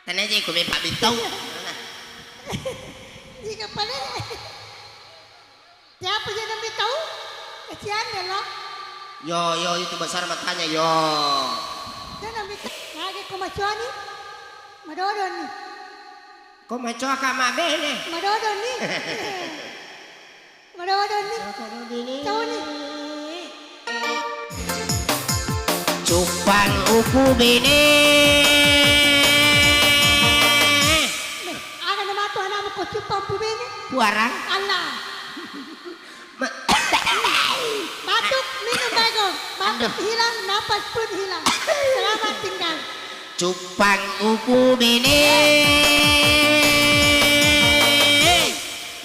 Tanah aja ikut Pak Bintang. Jika pada siapa yang namanya tahu? Kesian ya lo. Yo itu besar matanya yo. Dia namanya lagi kau macam ni, madodon ni, Kau mau coba mabe nih? madodon ni, madodon ni, tahu ni. Cupang uku bini. Ada nama tu anak kau cupang pubene. Puarang. Allah. Batuk minum bagong, batuk hilang, napas pun hilang. Selamat tinggal. Cupang uku bini.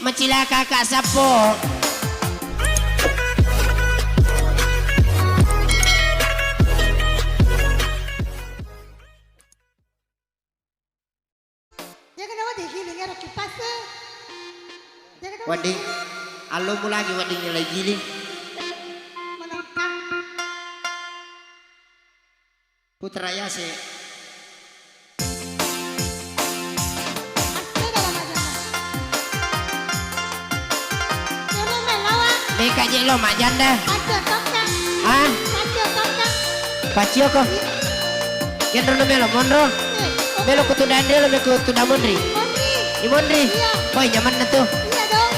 Macila kakak sapo. Dia kenapa dia giling ya kipas? Dia kenapa? Wading, alo mo lagi wading nilai giling. Menangkap. Putra ya sih. Asli dalam aja. Ini melawa. Beka je lo mak janda. Pacu tongkang. Ah, Pacu tongkang. pacio ko. Yan ro melo monro. Melo ko tu dande lo ko tu damondri. Mondri. Di mondri. Iya. Hoy nyaman na to. Iya dong.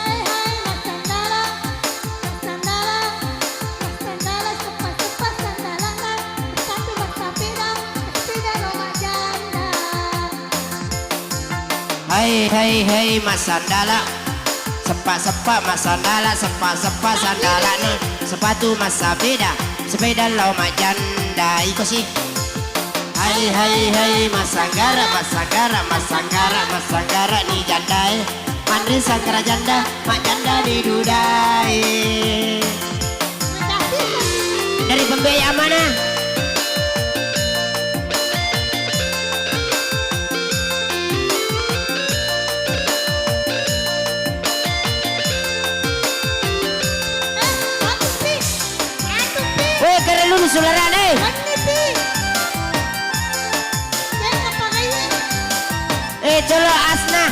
Hai Mas Sandala, cepat-cepat sandalangan, sepatu Mas Sapira, sepeda Roma Janda. Hai Mas Sandala. Sepak Mas Sandala, sepak sandala nih. Sepatu Mas Sabeda, sepeda lo mak janda. Iko sih. Hai Mas Sanggara nih janda. Andri Sanggara janda, mak janda didudai. Dari pembiayaan mana? Weh keren lu saudara nih. Colo asna.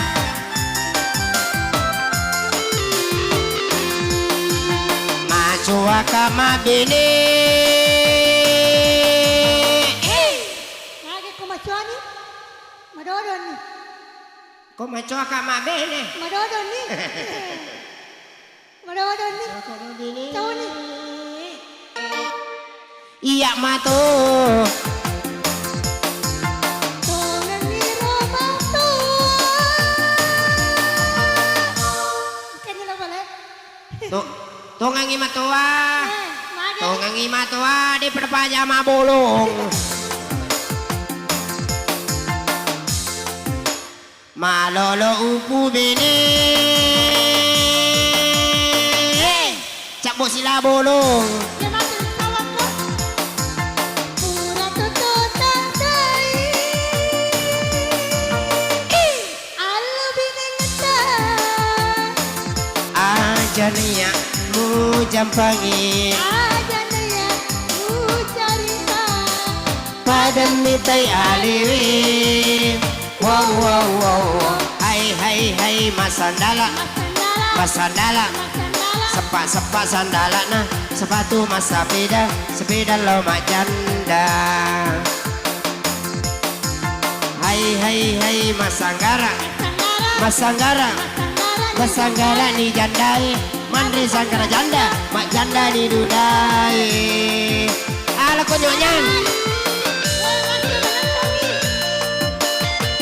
Macua kama bini. Lagi kau macam ni, madodon ni, Kau macua kama bini. madodon ni, madodon ni, tahu ni. Iya mato. Tongan ni Roma tua. Kan ni boleh. Tongangi matua. Mari. Tongangi matua di perpajama bolong. Malolo upu bini. Cak bos sila bolong. Dia masih sawat lo. Pura tutu tandai. Alu binengta. Aja niya mu jampangi. Aja dia ku cerita. Pada mitai aliwi. Wow. Hai Mas Sandala. Mas Sandala. Sepak sandala nah. Sepatu Mas Sabeda, sepeda lo mak janda. Hai Mas Sanggara nih jandai. Mandri Sanggara janda, mak janda di dudai. Ala konyonya.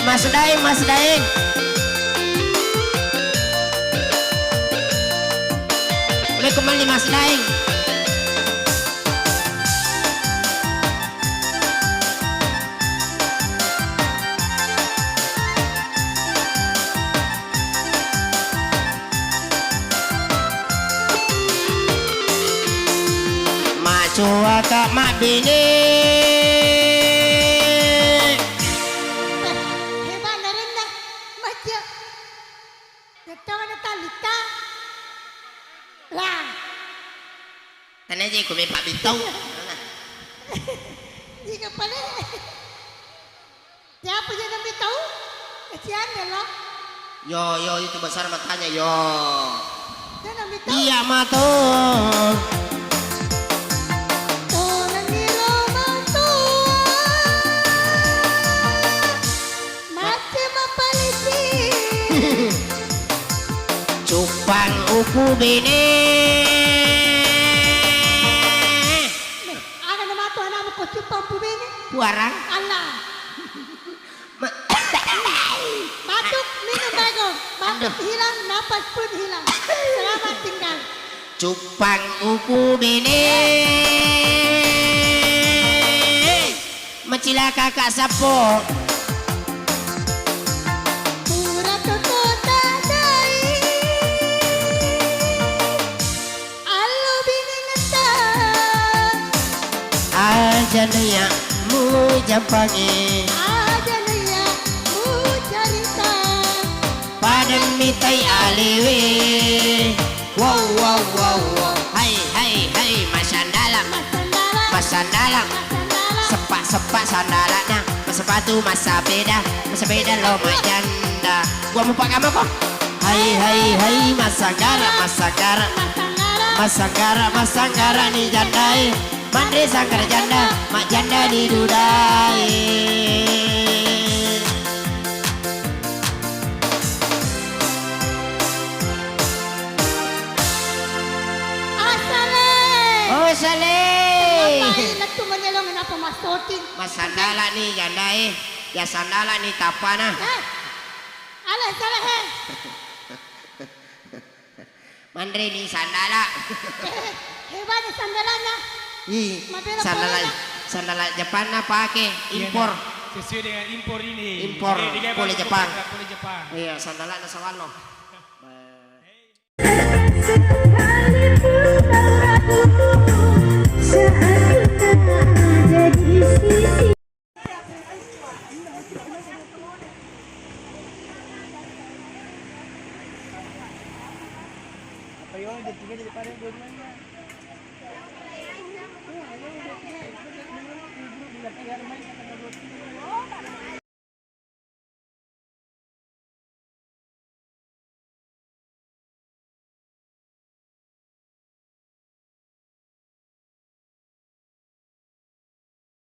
Mas Daeng. Udah kembali Mas Daeng. kakak mak bini. Hebat na rin na. Madya. Nagtawa na talita. Lang. Tanay di ko may pabitaw. Di ka pala. Siapa dia nak tahu? Kesian dia lah. Yo itu besar matanya yo. Dia nak tahu. Iya mato. Tolong di rumah tua. Macam apa lagi? Cupang uku bini. Akan nama tu anak kau cupang pun ini. Warang. Allah. Batuk minum bago. Batuk hilang, napas pun hilang. Selamat tinggal. Cupang uku bini. Macila kakak sapo. Pura ke kota dai. Alu bini ngetak. Aja naya mu jampangi. Ada naya mu cerita. Padang mitai aliwi. Wow. Hai masandala. Masandala. Masandala. Masandala. Sepak sandalanya. Sepatu masa beda lo majanda. Gua mau pakai apa kok? Hai masangara. Masangara ni jandai. Mandre sangkar janda. Mak janda didudai. Asale. Oh saleh. Apa tu menyelong kenapa mas totin? Mas sandala ni jandai. Ya sandala ni tapana. Alah salah he. Mandre ni sandala. Hebat ni sandalanya. Sandala Jepang pakai impor. Sesuai dengan impor ini. Impor kulit Jepang. Kulit Jepang. Iya, sandala na sawalo.